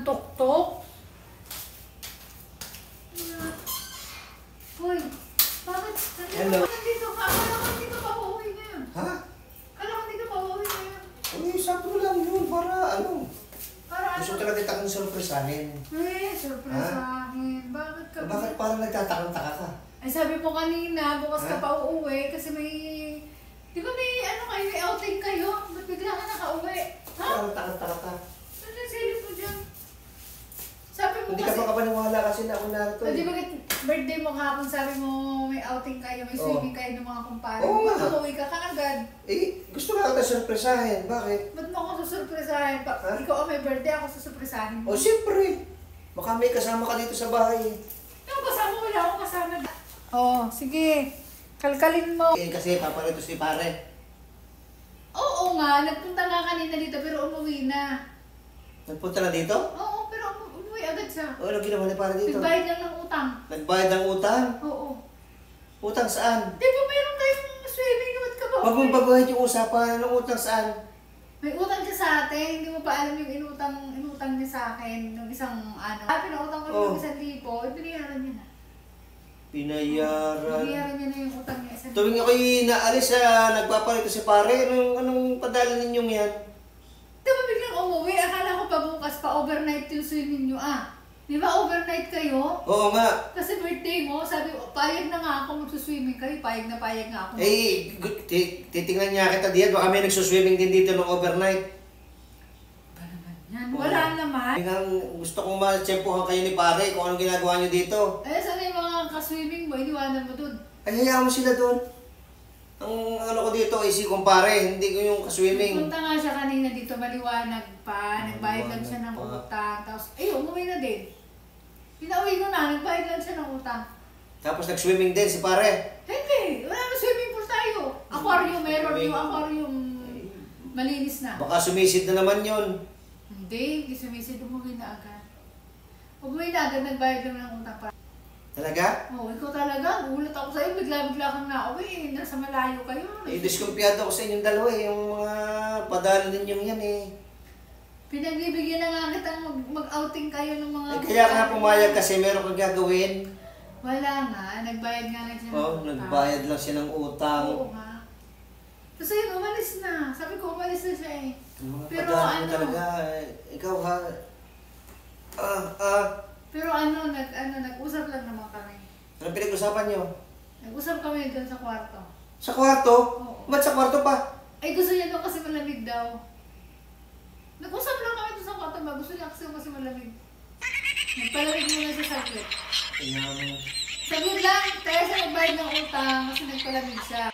ng tuktok. Hoy, bakit? Hello. Nandito ka? Akala ko hindi ka pa uuwi ngayon. Ha? Akala ko hindi ka pa uuwi ngayon. Uy, sakto lang yun para ano. Para Gusto ano? talaga kita kong surpresahin. Surprise sa akin. Bakit ka? Bakit parang nagtatakang-taka ka? Ay, sabi mo kanina, bukas ka Ha? pa uuwi kasi may... Di ba may ano kayo, may outing kayo? Ba't bigla ka nakauwi? Ha? Parang takang-taka ka. Ano yung silip mo dyan? Sabi mo Hindi kasi... ka makapaniwala kasi na ako narito. Di ba birthday mo kahapon, sabi mo may outing kayo, may swimming kayo ng mga kumpare. Oo nga. Ba't uuwi ka kaagad? Eh, gusto nga kita surpresahin. Bakit? Ba't mo ako susurpresahin? Ha? Ikaw ang may birthday, ako susurpresahin mo. O, siyempre. Baka may kasama ka dito sa bahay. Yung kasama, wala akong kasama. Oo, sige. Kalkalin mo. Eh, kasi paparito si pare. Oo nga, nagpunta nga kanina dito pero umuwi na. Nagpunta na dito? Oo, pero umuwi agad siya. O, ano ginawa ni pare dito? Nagbayad lang ng utang. Nagbayad ng utang? Oo. Utang saan? Di ba mayroon kayong swimming? Ba't ka ba Huwag mong baguhin yung usapan. Anong utang saan? May utang siya sa atin. Hindi mo pa alam yung inutang niya sa akin. Yung isang ano. Pinautang ko yung 1,000. Binayaran niya na. Binayaran. Binayaran niya na yung utang niya. Tuwing ako'y naalis, nagpapalito si pare. Anong padala ninyong yan? Di ba biglang umuwi? Akala ko pa bukas pa overnight yung swimming niyo Di ba overnight kayo? Oo nga. Kasi birthday mo, sabi ko, payag na nga ako magsuswimming kayo. Payag nga ako. Eh, titingnan niya kita diyan. Baka may nagsuswimming din dito ng overnight. Ba naman yan? Wala naman. Gusto kong ma-tsempohan kayo ni pare kung anong ginagawa niyo dito. Eh, sana yung mga kaswimming mo, iniwanan mo dun. Ay, hayaan mo sila doon. Ang ano ko dito ay si kumpare, hindi ko yung kaswimming. Punta nga siya kanina dito, maliwanag pa. Nagbayad lang siya ng Maliwanag pa. utang. Tapos, umuwi na din. Pinauwi ko na, nagbayad lang siya ng utang. Tapos nag-swimming din si pare. Hindi, wala na swimming pool tayo. Aquarium, meron yung aquarium. Malinis na. Baka sumisid na naman yun. Hindi sumisid, umuwi na agad. Umuwi na agad, nagbayad lang ng utang pa. Talaga? Oo, ikaw talaga. Gulat ako sa'yo, bigla-bigla kang nauwi. Nasa malayo kayo. Diskumpiyado ko sa inyong dalawa yung mga padala ninyong yan eh. Pinagbibigyan na nga kitang mag-outing kayo ng mga... Kaya ka pumayag kasi meron kang gagawin. Wala nga, nagbayad nga lang siya ng Oh, utang. nagbayad lang siya ng utang. Oo nga. Kasi yun, umalis na. Sabi ko, umalis na siya eh. Mga Pero padala mo ano- talaga. Ikaw ha. Pero nag-usap lang naman kami. Ano pinag-usapan niyo? Nag-usap kami doon sa kwarto. Sa kwarto? Oo. Ba't sa kwarto pa? Ay, gusto niya doon kasi malamig daw. Nag-usap lang kami doon sa kwarto ba? Gusto niya kasi malamig. Nagpalamig muna siya saglit. Kailangan. Saglit lang, kaya siya nagbayad ng utang kasi nagpalamig siya.